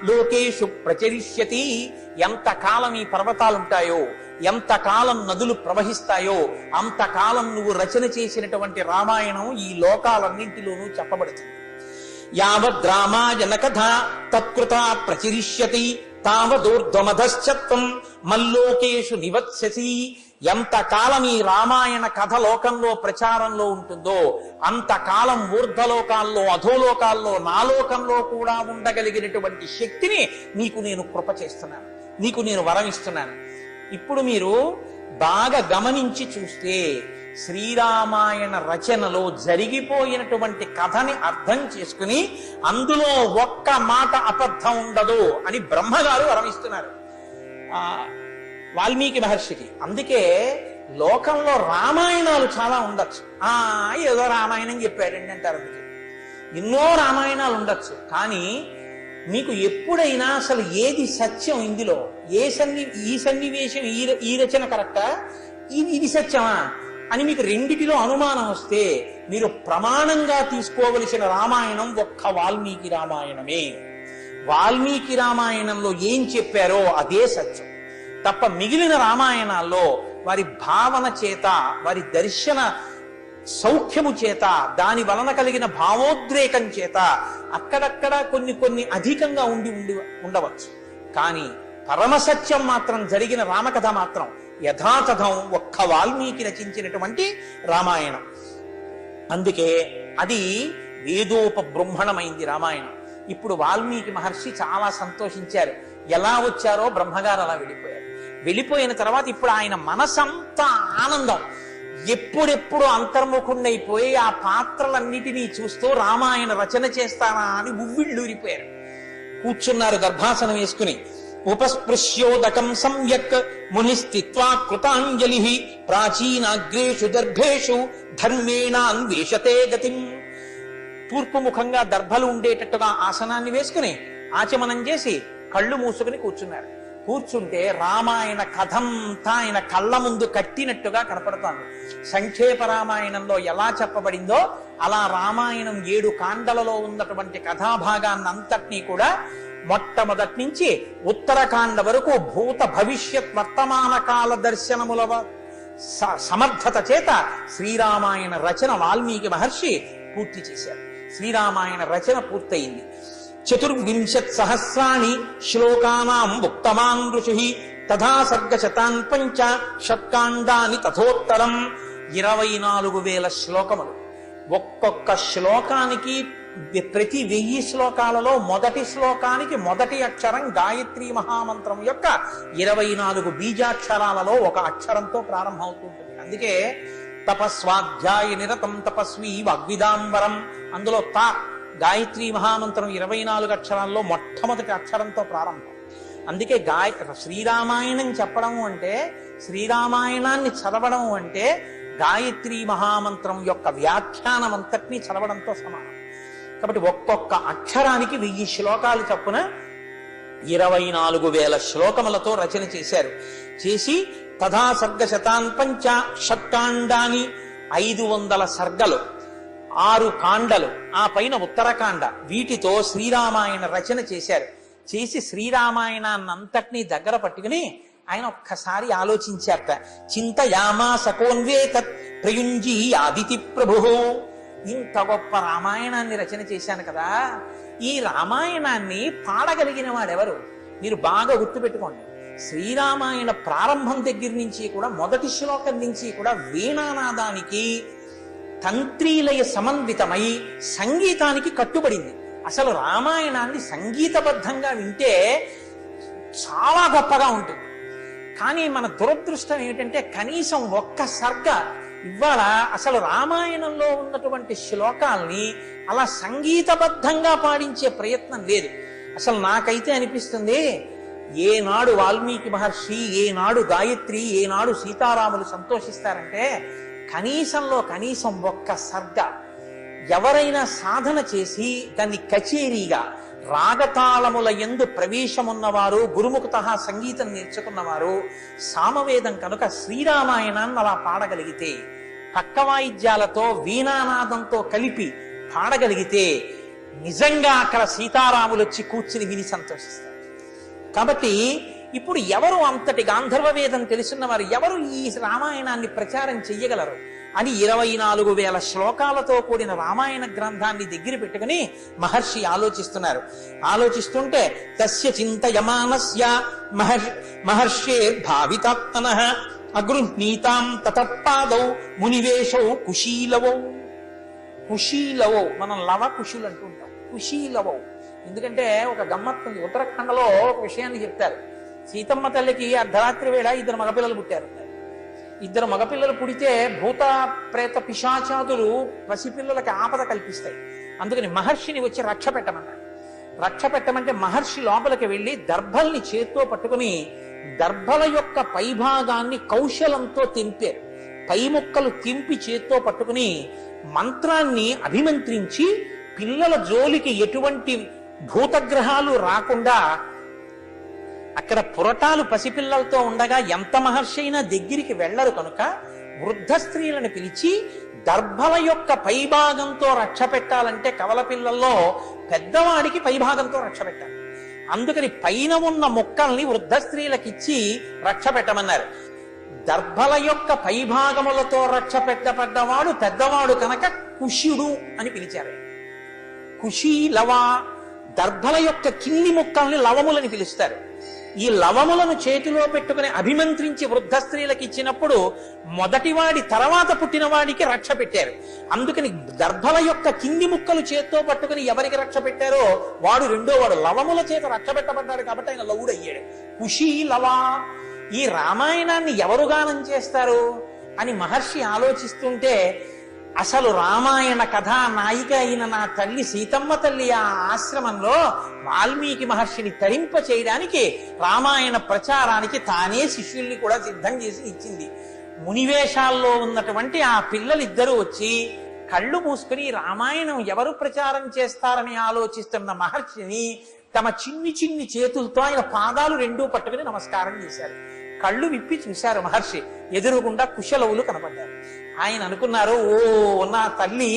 A: లోకేషు ప్రచరిష్యతి. ఎంతకాలం ఈ పర్వతాలుంటాయో, ఎంతకాలం నదులు ప్రవహిస్తాయో, అంతకాలం నువ్వు రచన చేసినటువంటి రామాయణం ఈ లోకాలన్నింటిలోనూ చెప్పబడుతుంది. యావద్ రామాయణ కథ తత్కృత ప్రచరిష్యతి తావదూర్ధ్వమధశ్చత్వం మల్లోకేషు నివత్స్యసి. ఎంతకాలం ఈ రామాయణ కథ లోకంలో ప్రచారంలో ఉంటుందో అంతకాలం ఊర్ధ్వలోకాల్లో, అధోలోకాల్లో, నాలోకంలో కూడా ఉండగలిగినటువంటి శక్తిని నీకు నేను కృప చేస్తున్నాను, నీకు నేను వరమిస్తున్నాను. ఇప్పుడు మీరు బాగా గమనించి చూస్తే శ్రీరామాయణ రచనలో జరిగిపోయినటువంటి కథని అర్థం చేసుకుని అందులో ఒక్క మాట అబద్ధం ఉండదు అని బ్రహ్మగారు వరమిస్తున్నారు వాల్మీకి మహర్షికి. అందుకే లోకంలో రామాయణాలు చాలా ఉండొచ్చు. ఏదో రామాయణం చెప్పాడండి అంటారు. అందుకే ఎన్నో రామాయణాలు ఉండొచ్చు. కానీ మీకు ఎప్పుడైనా అసలు ఏది సత్యం, ఇందులో ఈ సన్నివేశం, ఈ రచన కరెక్టా, ఇది సత్యమా అని మీకు రెండిటిలో అనుమానం వస్తే మీరు ప్రమాణంగా తీసుకోవలసిన రామాయణం ఒక్క వాల్మీకి రామాయణమే. వాల్మీకి రామాయణంలో ఏం చెప్పారో అదే సత్యం తప్ప మిగిలిన రామాయణాల్లో వారి భావన చేత, వారి దర్శన సౌఖ్యము చేత, దాని వలన కలిగిన భావోద్రేకం చేత అక్కడక్కడ కొన్ని అధికంగా ఉండవచ్చు. కానీ పరమసత్యం మాత్రం జరిగిన రామకథ మాత్రం యథాతథం ఒక్క వాల్మీకి రచించినటువంటి రామాయణం. అందుకే అది వేదోపబృంహణమైంది రామాయణం. ఇప్పుడు వాల్మీకి మహర్షి చాలా సంతోషించారు. ఎలా వచ్చారో బ్రహ్మగారు అలా వెళ్ళిపోయారు. వెళ్ళిపోయిన తర్వాత ఇప్పుడు ఆయన మనసంతా ఆనందం. ఎప్పుడెప్పుడు అంతర్ముఖుణ్ణైపోయి ఆ పాత్రలన్నిటినీ చూస్తూ రామాయణ రచన చేస్తానా అని ఉవ్విళ్ళూరిపోయారు. కూర్చున్నారు గర్భాసనం వేసుకుని. ఉపస్పృశ్యోదకం సమ్యక్ మునిస్థిత్వా కృతాంజలి ప్రాచీనాగ్రేషు దర్భేషు ధర్మేణాన్వేషతే గతిం. తూర్పు ముఖంగా దర్భలు ఉండేటట్టుగా ఆసనాన్ని వేసుకుని ఆచమనం చేసి కళ్ళు మూసుకుని కూర్చున్నారు. కూర్చుంటే రామాయణ కథంతా ఆయన కళ్ళ ముందు కట్టినట్టుగా కనపడుతోంది. సంక్షేప రామాయణంలో ఎలా చెప్పబడిందో అలా రామాయణం 7 కాండలలో ఉన్నటువంటి కథాభాగాన్ని అంతటినీ కూడా మొట్టమొదటి నుంచి ఉత్తరకాండ వరకు భూత భవిష్యత్ వర్తమాన కాల దర్శనముల సమర్థత చేత శ్రీరామాయణ రచన వాల్మీకి మహర్షి పూర్తి చేశారు. శ్రీరామాయణ రచన పూర్తయింది. 24,000 శ్లోకానాం ఉక్తవాన్ ఋషి తథా సర్గశతాన్ పంచ షట్కాండాని తథోత్తరం. 24,000 శ్లోకములు. ఒక్కొక్క శ్లోకానికి ప్రతి 1000 శ్లోకాలలో మొదటి శ్లోకానికి మొదటి అక్షరం గాయత్రీ మహామంత్రం యొక్క 24 బీజాక్షరాలలో ఒక అక్షరంతో ప్రారంభమవుతుంటుంది. అందుకే తపస్వాధ్యాయ నిరతం తపస్వి వాగ్విదాంబరం, అందులో తా గాయత్రీ మహామంత్రం 24 అక్షరాల్లో మొట్టమొదటి అక్షరంతో ప్రారంభం. అందుకే శ్రీరామాయణం చెప్పడం అంటే, శ్రీరామాయణాన్ని చదవడం అంటే గాయత్రీ మహామంత్రం యొక్క వ్యాఖ్యానం అంతటినీ చదవడంతో సమానం. కాబట్టి ఒక్కొక్క అక్షరానికి 1000 శ్లోకాలు చొప్పున 24,000 శ్లోకములతో రచన చేశారు. చేసి తథా సర్గశతాన్ పంచ షట్కాండాని 500 సర్గలు, 6 కాండలు, ఆ పైన ఉత్తరకాండ, వీటితో శ్రీరామాయణ రచన చేశారు. చేసి శ్రీరామాయణాన్నంతటినీ దగ్గర పట్టుకుని ఆయన ఒక్కసారి ఆలోచించారట. చింతయామాసకోన్వేతత్ ప్రయుంజీ ఆదితి ప్రభు. ఇంత గొప్ప రామాయణాన్ని రచన చేశాను కదా, ఈ రామాయణాన్ని పాడగలిగిన వాడెవరు? మీరు బాగా గుర్తుపెట్టుకోండి. శ్రీరామాయణ ప్రారంభం దగ్గర నుంచి కూడా మొదటి శ్లోకం నుంచి కూడా వీణానాదానికి తంత్రీలయ సమన్వితమై సంగీతానికి కట్టుబడింది. అసలు రామాయణాన్ని సంగీతబద్ధంగా వింటే చాలా గొప్పగా ఉంటుంది. కానీ మన దురదృష్టం ఏమిటంటే కనీసం ఒక్క సర్గ ఇవాళ అసలు రామాయణంలో ఉన్నటువంటి శ్లోకాల్ని అలా సంగీతబద్ధంగా పాడించే ప్రయత్నం లేదు. అసలు నాకైతే అనిపిస్తుంది, ఏనాడు వాల్మీకి మహర్షి, ఏనాడు గాయత్రి, ఏనాడు సీతారాములు సంతోషిస్తారంటే కనీసంలో కనీసం ఒక్క సర్గ ఎవరైనా సాధన చేసి దాన్ని కచేరీగా రాగతాళముల యందు ప్రవేశమున్నవారు, గురుముఖత సంగీతం నేర్చుకున్నవారు, సామవేదం కనుక శ్రీరామాయణాన్ని అలా పాడగలిగితే, పక్క వాయిద్యాలతో వీణానాదంతో కలిపి పాడగలిగితే నిజంగా అక్కడ సీతారాములు వచ్చి కూర్చుని విని సంతోషిస్తారు. కాబట్టి ఇప్పుడు ఎవరు అంతటి గాంధర్వ వేదం తెలుసున్న వారు ఎవరు ఈ రామాయణాన్ని ప్రచారం చెయ్యగలరు అని 24,000 శ్లోకాలతో కూడిన రామాయణ గ్రంథాన్ని దగ్గర పెట్టుకుని మహర్షి ఆలోచిస్తున్నారు. ఆలోచిస్తుంటే తస్య చింతయమానస్య మహర్షేర్భావితాత్మనః అగృహ్ణీతాం తతపాదౌ మునివేశౌ కుశీలవౌ. కుశీలవౌ, మనం లవ కుశులు అంటుంటాం. కుశీలవౌ ఎందుకంటే ఒక గమ్మత్తుంది. ఉత్తరాఖండలో ఒక విషయాన్ని చెప్తారు. సీతమ్మ తల్లికి అర్ధరాత్రి వేళ 2 మగపిల్లలు పుట్టారు. 2 మగపిల్లలు పుడితే భూత ప్రేత పిశాచాదులు పసిపిల్లలకి ఆపద కల్పిస్తాయి. అందుకని మహర్షిని వచ్చి రక్ష పెట్టమన్నారు. రక్ష పెట్టమంటే మహర్షి లోపలికి వెళ్లి దర్భల్ని చేత్తో పట్టుకుని దర్భల యొక్క పైభాగాన్ని కౌశలంతో తెంపారు. పై ముక్కలు తెంపి చేత్తో పట్టుకుని మంత్రాన్ని అభిమంత్రించి పిల్లల జోలికి ఎటువంటి భూతగ్రహాలు రాకుండా అక్కడ పురటాలు పసిపిల్లలతో ఉండగా ఎంత మహర్షి అయినా దగ్గరికి వెళ్లరు కనుక వృద్ధ స్త్రీలను పిలిచి దర్భల యొక్క పైభాగంతో రక్ష పెట్టాలంటే కవల పిల్లల్లో పెద్దవాడికి పైభాగంతో రక్ష పెట్టాలి. అందుకని పైన ఉన్న ముక్కల్ని వృద్ధ స్త్రీలకిచ్చి రక్ష పెట్టమన్నారు. దర్భల యొక్క పైభాగములతో రక్ష పెట్టబడ్డవాడు పెద్దవాడు కనుక కుశుడు అని పిలిచారు. కుశీ లవ, దర్భల యొక్క కింది ముక్కల్ని లవములని పిలుస్తారు. ఈ లవములను చేతిలో పెట్టుకుని అభిమంత్రించి వృద్ధ స్త్రీలకు ఇచ్చినప్పుడు మొదటివాడి తర్వాత పుట్టినవాడికి రక్ష పెట్టారు. అందుకని దర్భల యొక్క కింది ముక్కలు చేత్తో పట్టుకుని ఎవరికి రక్ష పెట్టారో వాడు రెండో వాడు. లవముల చేత రక్ష పెట్టబడ్డాడు కాబట్టి ఆయన లవుడయ్యాడు. కుషి లవ. ఈ రామాయణాన్ని ఎవరు గానం చేస్తారు అని మహర్షి ఆలోచిస్తుంటే, అసలు రామాయణ కథా నాయిక అయిన నా తల్లి సీతమ్మ తల్లి ఆ ఆశ్రమంలో వాల్మీకి మహర్షిని తరింప చేయడానికి రామాయణ ప్రచారానికి తానే శిష్యుల్ని కూడా సిద్ధం చేసి ఇచ్చింది. మునివేషాల్లో ఉన్నటువంటి ఆ పిల్లలిద్దరూ వచ్చి కళ్ళు మూసుకుని రామాయణం ఎవరు ప్రచారం చేస్తారని ఆలోచిస్తున్న మహర్షిని తమ చిన్ని చిన్ని చేతులతో ఆయన పాదాలు రెండూ పట్టుకుని నమస్కారం చేశారు. కళ్ళు విప్పి చూశారు మహర్షి. ఎదురుగుండా కుశలవులు కనపడ్డారు. ఆయన అనుకున్నారు, ఓ నా తల్లి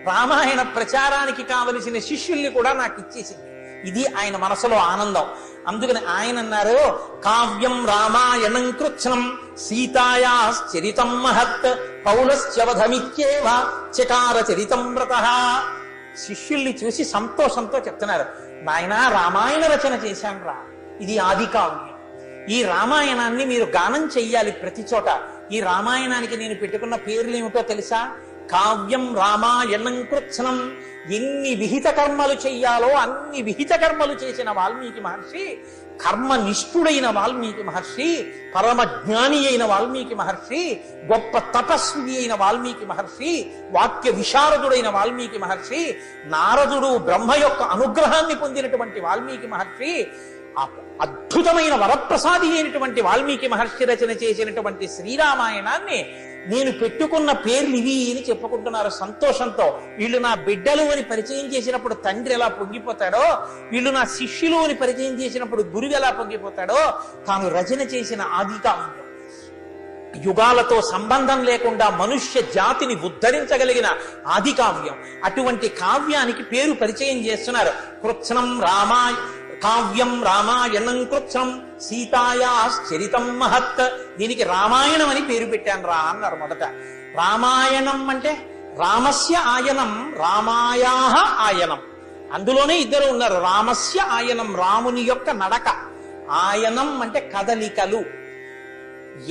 A: రామాయణ ప్రచారానికి కావలసిన శిష్యుల్ని కూడా నాకు ఇచ్చేసింది. ఇది ఆయన మనసులో ఆనందం. అందుకని ఆయన అన్నారు, కావ్యం రామాయణం కృత్స్నం సీతాయాశ్చరితం మహత్ పౌలశ్చవధమిత్యేవ చకార చరితం వ్రతః. శిష్యుల్ని చూసి సంతోషంతో చెప్తున్నారు, నాయనా రామాయణ రచన చేశాను రా, ఇది ఆది కావ్యం. ఈ రామాయణాన్ని మీరు గానం చెయ్యాలి ప్రతి చోట. ఈ రామాయణానికి నేను పెట్టుకున్న పేర్లు ఏమిటో తెలుసా? కావ్యం రామాయణం కృత్స్నం. ఎన్ని విహిత కర్మలు చెయ్యాలో అన్ని విహిత కర్మలు చేసిన వాల్మీకి మహర్షి, కర్మనిష్ఠుడైన వాల్మీకి మహర్షి, పరమ జ్ఞాని అయిన వాల్మీకి మహర్షి, గొప్ప తపస్వి అయిన వాల్మీకి మహర్షి, వాక్య విశారదుడైన వాల్మీకి మహర్షి, నారదుడు బ్రహ్మ యొక్క అనుగ్రహాన్ని పొందినటువంటి వాల్మీకి మహర్షి, అద్భుతమైన వరప్రసాది అయినటువంటి వాల్మీకి మహర్షి రచన చేసినటువంటి శ్రీరామాయణాన్ని నేను పెట్టుకున్న పేర్లు ఇవి అని చెప్పుకుంటున్నారు సంతోషంతో. వీళ్ళు నా బిడ్డలు అని పరిచయం చేసినప్పుడు తండ్రి ఎలా పొంగిపోతాడో, వీళ్ళు నా శిష్యులు అని పరిచయం చేసినప్పుడు గురువు ఎలా పొంగిపోతాడో, తాను రచన చేసిన ఆది కావ్యం, యుగాలతో సంబంధం లేకుండా మనుష్య జాతిని ఉద్ధరించగలిగిన ఆది కావ్యం. అటువంటి కావ్యానికి పేరు పరిచయం చేస్తున్నారు. కృత్స్నం కావ్యం రామాయణం కృత్స్నం సీతాయాశ్చరితం మహత్. దీనికి రామాయణం అని పేరు పెట్టాను రా అన్నారు మొదట. రామాయణం అంటే రామస్య ఆయనం, రామాయాహ ఆయనం. అందులోనే ఇద్దరు ఉన్నారు. రామస్య ఆయనం, రాముని యొక్క నడక. ఆయనం అంటే కదలికలు.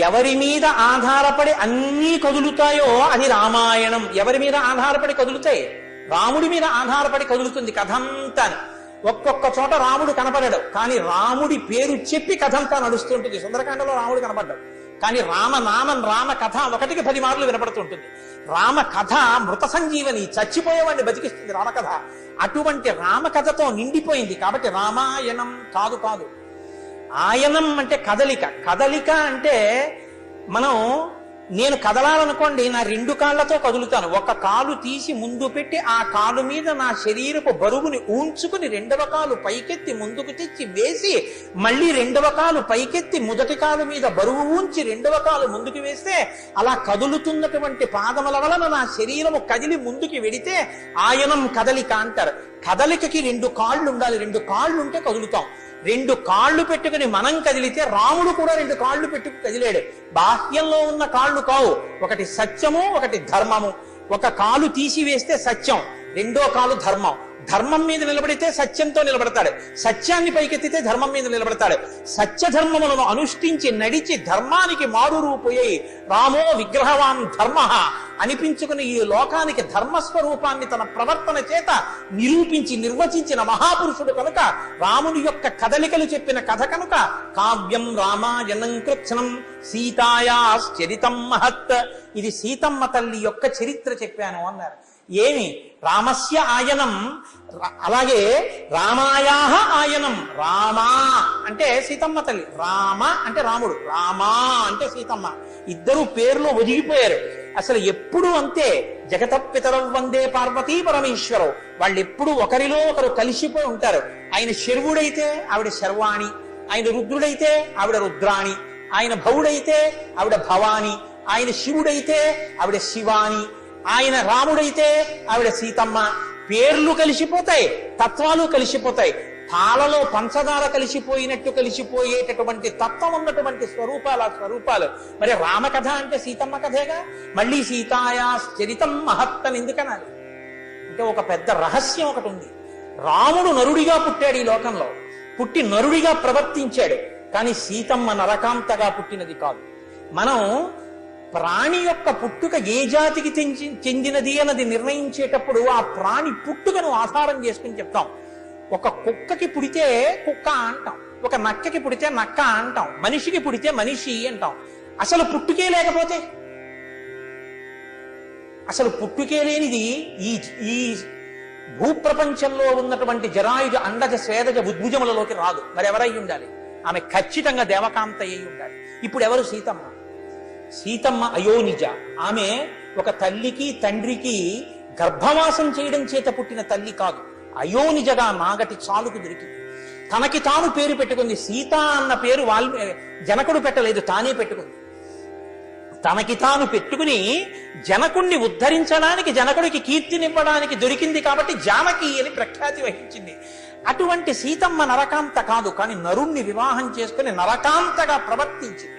A: ఎవరి మీద ఆధారపడి అన్నీ కదులుతాయో అది రామాయణం. ఎవరి మీద ఆధారపడి కదులుతాయి? రాముడి మీద ఆధారపడి కదులుతుంది కథంతా. ఒక్కొక్క చోట రాముడు కనపడడు, కానీ రాముడి పేరు చెప్పి కథంతా నడుస్తుంటుంది. సుందరకాండలో రాముడు కనపడ్డాడు, కానీ రామనామం రామ కథ ఒకటికి 10 మార్లు వినపడుతుంటుంది. రామ కథ మృత సంజీవని, చచ్చిపోయేవాడిని బతికిస్తుంది రామకథ. అటువంటి రామకథతో నిండిపోయింది. కాబట్టి రామాయణం కాదు. ఆయనం అంటే కదలిక. కదలిక అంటే మనం, నేను కదలాలనుకోండి, నా 2 కాళ్లతో కదులుతాను. ఒక కాలు తీసి ముందు పెట్టి ఆ కాలు మీద నా శరీరపు బరువుని ఊంచుకుని 2వ కాలు పైకెత్తి ముందుకు తెచ్చి వేసి మళ్ళీ 2వ కాలు పైకెత్తి మొదటి కాలు మీద బరువు ఊంచి 2వ కాలు ముందుకు వేస్తే అలా కదులుతున్నటువంటి పాదముల వలన నా శరీరము కదిలి ముందుకి వెడితే ఆయనం కదలిక అంటారు. కదలికకి 2 కాళ్ళు ఉండాలి. 2 కాళ్ళు ఉంటే కదులుతాం. 2 కాళ్ళు పెట్టుకుని మనం కదిలితే రాముడు కూడా 2 కాళ్ళు పెట్టుకు కదిలాడు. బాహ్యంలో ఉన్న కాళ్ళు కావు, ఒకటి సత్యము, ఒకటి ధర్మము. ఒక కాలు తీసివేస్తే సత్యం, 2వ కాలు ధర్మం. ధర్మం మీద నిలబడితే సత్యంతో నిలబడతాడు, సత్యాన్ని పైకెత్తితే ధర్మం మీద నిలబడతాడు. సత్యధర్మములను అనుష్ఠించి నడిచి ధర్మానికి మారు రూపుయ్యి రామో విగ్రహవాన్ ధర్మ అనిపించుకుని ఈ లోకానికి ధర్మస్వరూపాన్ని తన ప్రవర్తన చేత నిరూపించి నిర్వచించిన మహాపురుషుడు కనుక, రాముని యొక్క కదలికలు చెప్పిన కథ కనుక కావ్యం రామాయణం కృత్స్నం సీతాయాశ్చరితం మహత్. ఇది సీతమ్మ తల్లి యొక్క చరిత్ర చెప్పాను అన్నారు. ఏమి? రామస్య ఆయనం, అలాగే రామాయాహ ఆయనం. రామా అంటే సీతమ్మ తల్లి, రామ అంటే రాముడు, రామా అంటే సీతమ్మ. ఇద్దరు పేర్లు ఒదిగిపోయారు. అసలు ఎప్పుడు అంతే. జగతపితరం వందే పార్వతీ పరమేశ్వరం. వాళ్ళు ఎప్పుడు ఒకరిలో ఒకరు కలిసిపోయి ఉంటారు. ఆయన శర్వుడైతే ఆవిడ శర్వాణి, ఆయన రుద్రుడైతే ఆవిడ రుద్రాణి, ఆయన భవుడైతే ఆవిడ భవాని, ఆయన శివుడైతే ఆవిడ శివాని, ఆయన రాముడైతే ఆవిడ సీతమ్మ. పేర్లు కలిసిపోతాయి, తత్వాలు కలిసిపోతాయి. పాలలో పంచదార కలిసిపోయినట్టు కలిసిపోయేటటువంటి తత్వం ఉన్నటువంటి స్వరూపాలు. మరి రామకథ అంటే సీతమ్మ కథేగా. మళ్ళీ సీతాయాశ్చరితం మహత్తని ఎందుకనాలి అంటే ఒక పెద్ద రహస్యం ఒకటి ఉంది. రాముడు నరుడిగా పుట్టాడు ఈ లోకంలో, పుట్టి నరుడిగా ప్రవర్తించాడు. కానీ సీతమ్మ నరకాంతగా పుట్టినది కాదు. మనం ప్రాణి యొక్క పుట్టుక ఏ జాతికి చెందినది అన్నది నిర్ణయించేటప్పుడు ఆ ప్రాణి పుట్టుకను ఆధారం చేసుకుని చెప్తాం. ఒక కుక్కకి పుడితే కుక్క అంటాం, ఒక నక్కకి పుడితే నక్క అంటాం, మనిషికి పుడితే మనిషి అంటాం. అసలు పుట్టుకే లేకపోతే, అసలు పుట్టుకే లేనిది ఈ భూప్రపంచంలో ఉన్నటువంటి జరాయుజ అండజ స్వేదజ ఉద్భుజములలోకి రాదు. మరి ఎవరై ఉండాలి? ఆమె ఖచ్చితంగా దేవకాంత అయి ఉండాలి. ఇప్పుడు ఎవరు? సీతమ్మ. సీతమ్మ అయోనిజ. ఆమె ఒక తల్లికి తండ్రికి గర్భవాసం చేయడం చేత పుట్టిన తల్లి కాదు. అయోనిజగా నాగటి చాలుకు దొరికింది. తనకి తాను పేరు పెట్టుకుంది. సీత అన్న పేరు జనకుడు పెట్టలేదు, తానే పెట్టుకుంది. తనకి తాను పెట్టుకుని జనకుణ్ణి ఉద్ధరించడానికి, జనకుడికి కీర్తినివ్వడానికి దొరికింది కాబట్టి జానకి అని ప్రఖ్యాతి వహించింది. అటువంటి సీతమ్మ నరకాంత కాదు, కానీ నరుణ్ణి వివాహం చేసుకుని నరకాంతగా ప్రవర్తించింది.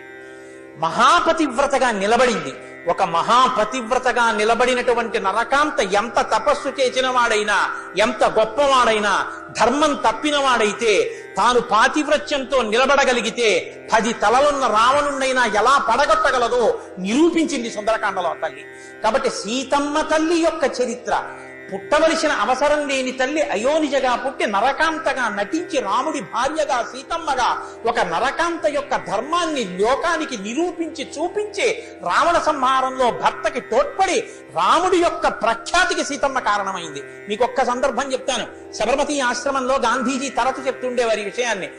A: మహాపతివ్రతగా నిలబడింది. ఒక మహాపతివ్రతగా నిలబడినటువంటి నరకాంత ఎంత తపస్సు చేసిన వాడైనా, ఎంత గొప్పవాడైనా, ధర్మం తప్పినవాడైతే తాను పాతివ్రత్యంతో నిలబడగలిగితే 10 తలలున్న రావణుణ్ణైనా ఎలా పడగొట్టగలదో నిరూపించింది సుందరకాండలో తల్లి. కాబట్టి సీతమ్మ తల్లి యొక్క చరిత్ర, పుట్టవలసిన అవసరం లేని తల్లి అయోనిజగా పుట్టి నరకాంతగా నటించి రాముడి భార్యగా సీతమ్మగా ఒక నరకాంత యొక్క ధర్మాన్ని లోకానికి నిరూపించి చూపించి రావణ సంహారంలో భర్తకి తోడ్పడి రాముడి యొక్క ప్రఖ్యాతికి సీతమ్మ కారణమైంది. మీకు ఒక్క సందర్భం చెప్తాను. సబర్మతి ఆశ్రమంలో గాంధీజీ తరచు చెప్తుండేవారి ఈ విషయాన్ని.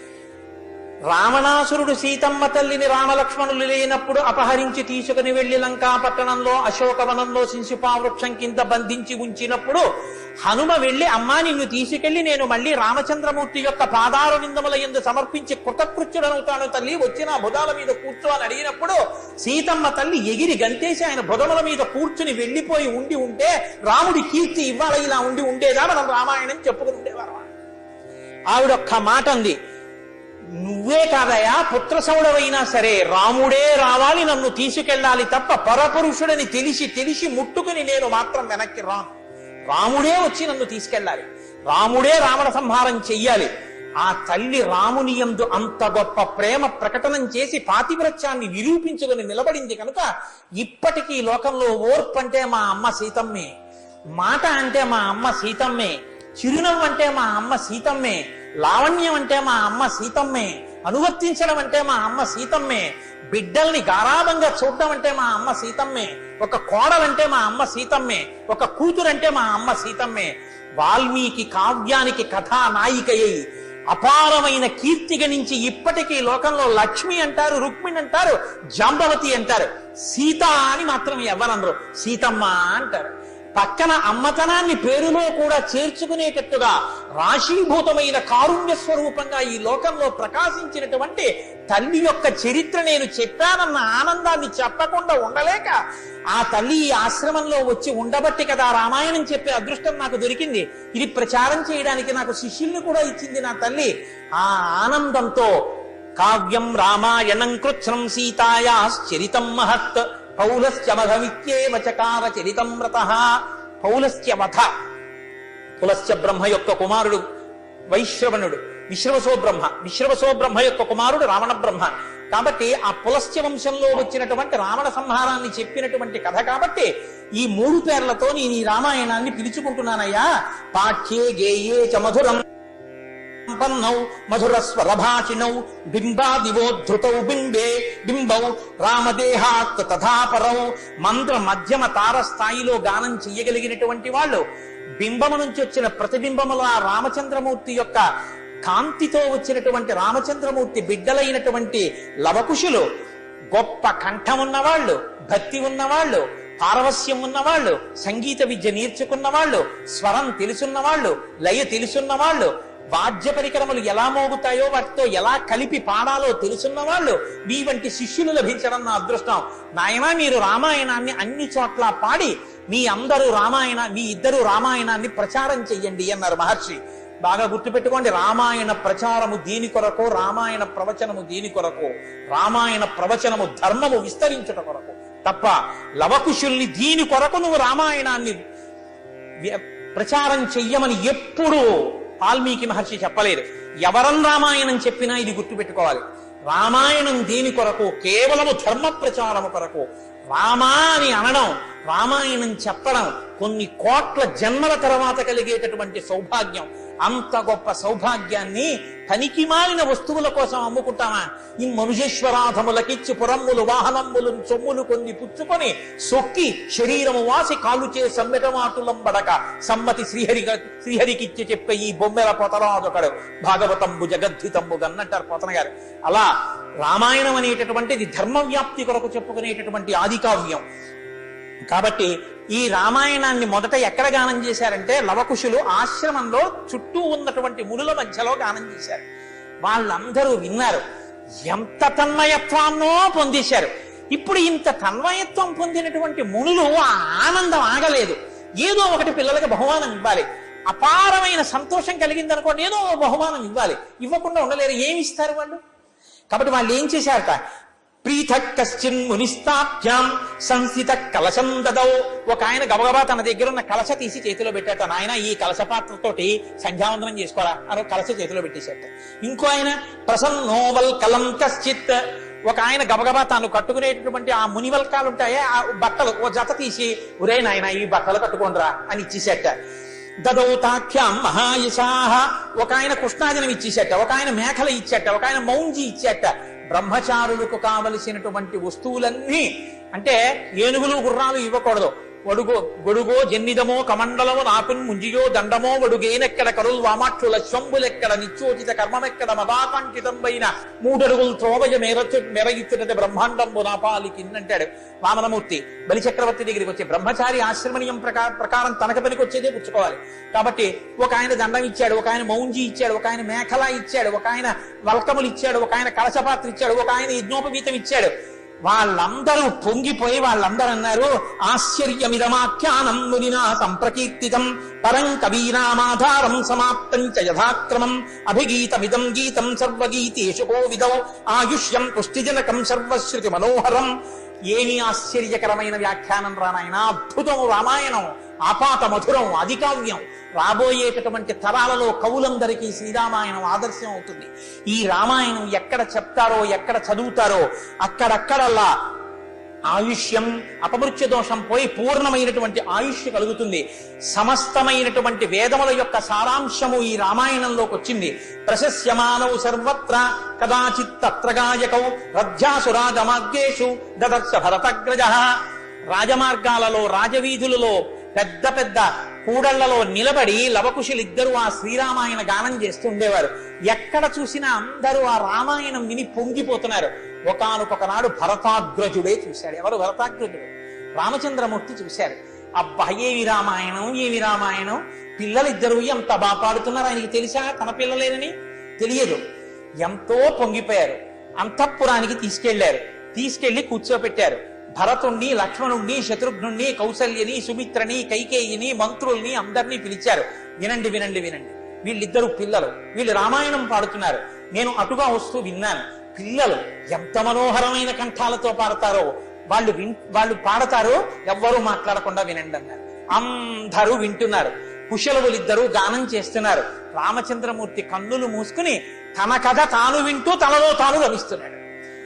A: రావణాసురుడు సీతమ్మ తల్లిని రామలక్ష్మణులు లేనప్పుడు అపహరించి తీసుకుని వెళ్లి లంకా పట్టణంలో అశోకవనంలో శిశుపావృక్షం కింద బంధించి ఉంచినప్పుడు హనుమ వెళ్లి, అమ్మా నిన్ను తీసుకెళ్లి నేను మళ్లీ రామచంద్రమూర్తి యొక్క పాదార విందముల యందు సమర్పించి కృతకృత్యుడనవుతాను తల్లి, వచ్చిన భుజాల మీద కూర్చో అని అడిగినప్పుడు సీతమ్మ తల్లి ఎగిరి గంతేసి ఆయన భుజముల మీద కూర్చుని వెళ్లిపోయి ఉంటే రాముడి కీర్తి ఇవాళ ఇలా ఉండేదా? మనం రామాయణం చెప్పుకుని ఉండేవారు. ఆవిడొక్క మాట అంది, నువ్వే కాదయా పుత్రసౌడవైనా సరే రాముడే రావాలి, నన్ను తీసుకెళ్ళాలి తప్ప పరపురుషుడని తెలిసి ముట్టుకుని నేను మాత్రం వెనక్కి రాను. రాముడే వచ్చి నన్ను తీసుకెళ్ళాలి, రాముడే రావణ సంహారం చెయ్యాలి. ఆ తల్లి రాముని యందు అంత గొప్ప ప్రేమ ప్రకటనం చేసి పాతివ్రత్యాన్ని నిరూపించుకుని నిలబడింది కనుక ఇప్పటికీ లోకంలో ఓర్పు అంటే మా అమ్మ సీతమ్మే, మాట అంటే మా అమ్మ సీతమ్మే, చిరునవ్వు అంటే మా అమ్మ సీతమ్మే, లావణ్యం అంటే మా అమ్మ సీతమ్మే, అనువర్తించడం అంటే మా అమ్మ సీతమ్మే, బిడ్డల్ని గారాబంగా చూడడం అంటే మా అమ్మ సీతమ్మే, ఒక కోడలంటే మా అమ్మ సీతమ్మే, ఒక కూతురంటే మా అమ్మ సీతమ్మే. వాల్మీకి కావ్యానికి కథానాయికయ్యి అపారమైన కీర్తి గణించి ఇప్పటికీ లోకంలో లక్ష్మి అంటారు, రుక్మిణి అంటారు, జాంబవతి అంటారు. సీత అని మాత్రం ఎవరనరు, సీతమ్మ అంటారు. పక్కన అమ్మతనాన్ని పేరులో కూడా చేర్చుకునేటట్టుగా రాశీభూతమైన కారుణ్య స్వరూపంగా ఈ లోకంలో ప్రకాశించినటువంటి తల్లి యొక్క చరిత్ర నేను చెప్పానన్న ఆనందాన్ని చెప్పకుండా ఉండలేక ఆ తల్లి ఈ ఆశ్రమంలో వచ్చి ఉండబట్టి కదా రామాయణం చెప్పే అదృష్టం నాకు దొరికింది. ఇది ప్రచారం చేయడానికి నాకు శిష్యుల్ని కూడా ఇచ్చింది నా తల్లి. ఆ ఆనందంతో కావ్యం రామాయణం కృత్స్నం సీతాయాశ్చరితం మహత్ పౌలస్య వధ విద్యేవ చకార చరితం వ్రతః. పౌలస్య వధ, పులస్య బ్రహ్మ యొక్క కుమారుడు వైశ్రవణుడు, విశ్రవసో బ్రహ్మ యొక్క కుమారుడు రావణ బ్రహ్మ. కాబట్టి ఆ పులస్య వంశంలో వచ్చినటువంటి రావణ సంహారాన్ని చెప్పినటువంటి కథ కాబట్టి ఈ 3 పేర్లతో నేను ఈ రామాయణాన్ని పిలుచుకుంటున్నానయ్యా. పాఠ్యే గేయే చ మధురం సంపన్నౌ మధురస్వరభాషిణౌ బింబాదివోద్ధృతౌ బింబే బింబౌ రామదేహాత్ తథాపరౌ. మంత్ర మధ్యమ తార స్థాయిలో గానం చెయ్యగలిగినటువంటి వాళ్ళు, బింబము నుంచి వచ్చిన ప్రతిబింబముల రామచంద్రమూర్తి యొక్క కాంతితో వచ్చినటువంటి రామచంద్రమూర్తి బిడ్డలైనటువంటి లవకుశులు, గొప్ప కంఠం ఉన్నవాళ్ళు, భక్తి ఉన్నవాళ్ళు, పారవస్యం ఉన్నవాళ్ళు, సంగీత విద్య నేర్చుకున్న వాళ్ళు, స్వరం తెలుసున్న వాళ్ళు, లయ తెలుసున్న వాళ్ళు, వాద్య పరికరములు ఎలా మోగుతాయో వాటితో ఎలా కలిపి పాడాలో తెలుసున్న వాళ్ళు, మీ వంటి శిష్యులు లభించడం నా అదృష్టం. నాయనా మీరు రామాయణాన్ని అన్ని చోట్ల పాడి మీ ఇద్దరు రామాయణాన్ని ప్రచారం చెయ్యండి అన్నారు మహర్షి. బాగా గుర్తుపెట్టుకోండి, రామాయణ ప్రచారము దీని కొరకు, రామాయణ ప్రవచనము దీని కొరకు, రామాయణ ప్రవచనము ధర్మము విస్తరించుట కొరకు తప్ప లవకుశుల్ని దీని కొరకు నువ్వు రామాయణాన్ని ప్రచారం చెయ్యమని ఎప్పుడూ వాల్మీకి మహర్షి చెప్పలేదు. ఎవరం రామాయణం చెప్పినా ఇది గుర్తుపెట్టుకోవాలి, రామాయణం దేని కొరకు? కేవలము ధర్మ ప్రచారము కొరకు. రామా అని అనడం, రామాయణం చెప్పడం కొన్ని కోట్ల జన్మల తర్వాత కలిగేటటువంటి సౌభాగ్యం. అంత గొప్ప సౌభాగ్యాన్ని పనికి మాలిన వస్తువుల కోసం అమ్ముకుంటామా? ఈ మనుజేశ్వరాధములకిచ్చి పురమ్ములు వాహనమ్ములు సొమ్ములు కొన్ని పుచ్చుకొని సొక్కి శరీరము వాసి కాలుచే సమ్మెటమాటులంబడక సమ్మతి శ్రీహరికిచ్చి చెప్పే ఈ బొమ్మెల పొతరాజొకడు భాగవతంబు జగద్ధితంబు అన్నట్టారు పోతన గారు. అలా రామాయణం అనేటటువంటిది ధర్మ వ్యాప్తి కొరకు చెప్పుకునేటటువంటి ఆదికావ్యం. కాబట్టి ఈ రామాయణాన్ని మొదట ఎక్కడ గానం చేశారంటే లవకుశులు ఆశ్రమంలో చుట్టూ ఉన్నటువంటి మునుల మధ్యలో గానం చేశారు. వాళ్ళందరూ విన్నారు. ఎంత తన్మయత్వాన్నో పొందేశారు. ఇప్పుడు ఇంత తన్మయత్వం పొందినటువంటి మునులు ఆ ఆనందం ఆగలేదు. ఏదో ఒకటి పిల్లలకి బహుమానం ఇవ్వాలి. అపారమైన సంతోషం కలిగిందనుకోండి, ఏదో బహుమానం ఇవ్వాలి. ఇవ్వకుండా ఉండలేరు. ఏమి ఇస్తారు వాళ్ళు? కాబట్టి వాళ్ళు ఏం చేశారట? ప్రీథక్ కశ్చిన్ మునిస్తాభ్యాం సంస్థిత కలశం దదౌ. ఒక ఆయన గబగబా తన దగ్గర ఉన్న కలశ తీసి చేతిలో పెట్టాట. నాయన ఈ కలశ పాత్రతోటి సంధ్యావందనం చేసుకోరా అని కలశ చేతిలో పెట్టేశాట. ఇంకో ఆయన ప్రసన్నోవల్ కలం కశ్చిత్. ఒక ఆయన గబగబా తాను కట్టుకునేటటువంటి ఆ మునివల్కాలు ఉంటాయే ఆ బట్టలు ఓ జత తీసి, ఒరే నాయన ఈ బట్టలు కట్టుకోండిరా అని ఇచ్చేసేట. దదౌతాఖ్యాం మహాయశాహ. ఒక ఆయన కృష్ణాజనం ఇచ్చేసేట, ఒక ఆయన మేకలు ఇచ్చేట, ఒక ఆయన మౌంజి ఇచ్చేట. బ్రహ్మచారులకు కావలసినటువంటి వస్తువులన్నీ, అంటే ఏనుగులు గుర్రాలు ఇవ్వకూడదు. గొడుగో జన్నిదమో కమండలమో నాకున్ ముంజియో దండమో వడుగేనెక్కడ కరుల్ వామాక్షుల స్వంబులెక్కడ నిత్యోచిత కర్మమెక్కడ మదాకాంక్షితంబైన 3 అడుగులు త్రోవయ మెరగిచ్చుట బ్రహ్మాండంబు నాపాలికిన్నంటాడు వామనమూర్తి. బలిచక్రవర్తి దగ్గరికి వచ్చి బ్రహ్మచారి ఆశ్రమణీయం ప్రకారం తనక పనికి వచ్చేదే పుచ్చుకోవాలి. కాబట్టి ఒక ఆయన దండం ఇచ్చాడు, ఒక ఆయన మౌంజి ఇచ్చాడు, ఒక ఆయన మేఖలా ఇచ్చాడు, ఒక ఆయన వల్కములు ఇచ్చాడు, ఒక ఆయన కలశపాత్ర ఇచ్చాడు, ఒక ఆయన యజ్ఞోపవీతం ఇచ్చాడు. వాళ్ళందరూ పొంగిపోయి వాళ్ళందరూ అన్నారు, ఆశ్చర్యమిదమాఖ్యానం మునినా సంప్రకీర్తితం పరం కవీనామాధారం సమాప్తం చ యథాక్రమం అభిగీతమిదం గీతం సర్వగీతేషు కోవిదౌ ఆయుష్యం పుష్టిజనకం సర్వశ్రుతి మనోహరం. ఏమి ఆశ్చర్యకరమైన వ్యాఖ్యానం రానాయన! అద్భుతం రామాయణం, ఆపాత మధురం, అధికావ్యం. రాబోయేటటువంటి తరాలలో కవులందరికీ శ్రీరామాయణం ఆదర్శం అవుతుంది. ఈ రామాయణం ఎక్కడ చెప్తారో ఎక్కడ చదువుతారో అక్కడక్కడల్లా ఆయుష్యం అపమృత్యు దోషం పోయి పూర్ణమైనటువంటి ఆయుష్ కలుగుతుంది. సమస్తమైనటువంటి వేదముల యొక్క సారాంశము ఈ రామాయణంలోకి వచ్చింది. ప్రశస్యమానౌ సర్వత్ర కదాచిత్ తత్ర గాయకౌ రథ్యాసురాజమార్గేషు దదర్శ భరతగ్రజః. రాజమార్గాలలో రాజవీధులలో పెద్ద పెద్ద కూడళ్లలో నిలబడి లవకుశులిద్దరూ ఆ శ్రీరామాయణ గానం చేస్తుండేవారు. ఎక్కడ చూసినా అందరూ ఆ రామాయణం విని పొంగిపోతున్నారు. ఒకానొకనాడు భరతాగ్రజుడే చూశాడు. ఎవరు? భరతాగ్రజుడు. రామచంద్రమూర్తి చూశారు. అబ్బా ఏమి రామాయణం, ఏమి రామాయణం! పిల్లలిద్దరూ ఎంత బాగా పాడుతున్నారు. ఆయనకి తెలిసా తన పిల్లలేనని? తెలియదు. ఎంతో పొంగిపోయారు. అంతఃపురానికి తీసుకెళ్లి కూర్చోపెట్టారు. భరతుణ్ణి, లక్ష్మణుణ్ణి, శత్రుఘ్నుణ్ణి, కౌసల్యని, సుమిత్రని, కైకేయిని, మంత్రుల్ని అందరినీ పిలిచారు. వినండి వినండి వినండి, వీళ్ళిద్దరు పిల్లలు, వీళ్ళు రామాయణం పాడుతున్నారు. నేను అటుగా వస్తూ విన్నాను. పిల్లలు ఎంత మనోహరమైన కంఠాలతో పాడతారో. వాళ్ళు పాడతారో, ఎవ్వరూ మాట్లాడకుండా వినండి అన్నారు. అందరూ వింటున్నారు. కుశలవులిద్దరూ గానం చేస్తున్నారు. రామచంద్రమూర్తి కన్నులు మూసుకుని తన కథ తాను వింటూ తనలో తాను గమిస్తున్నాడు.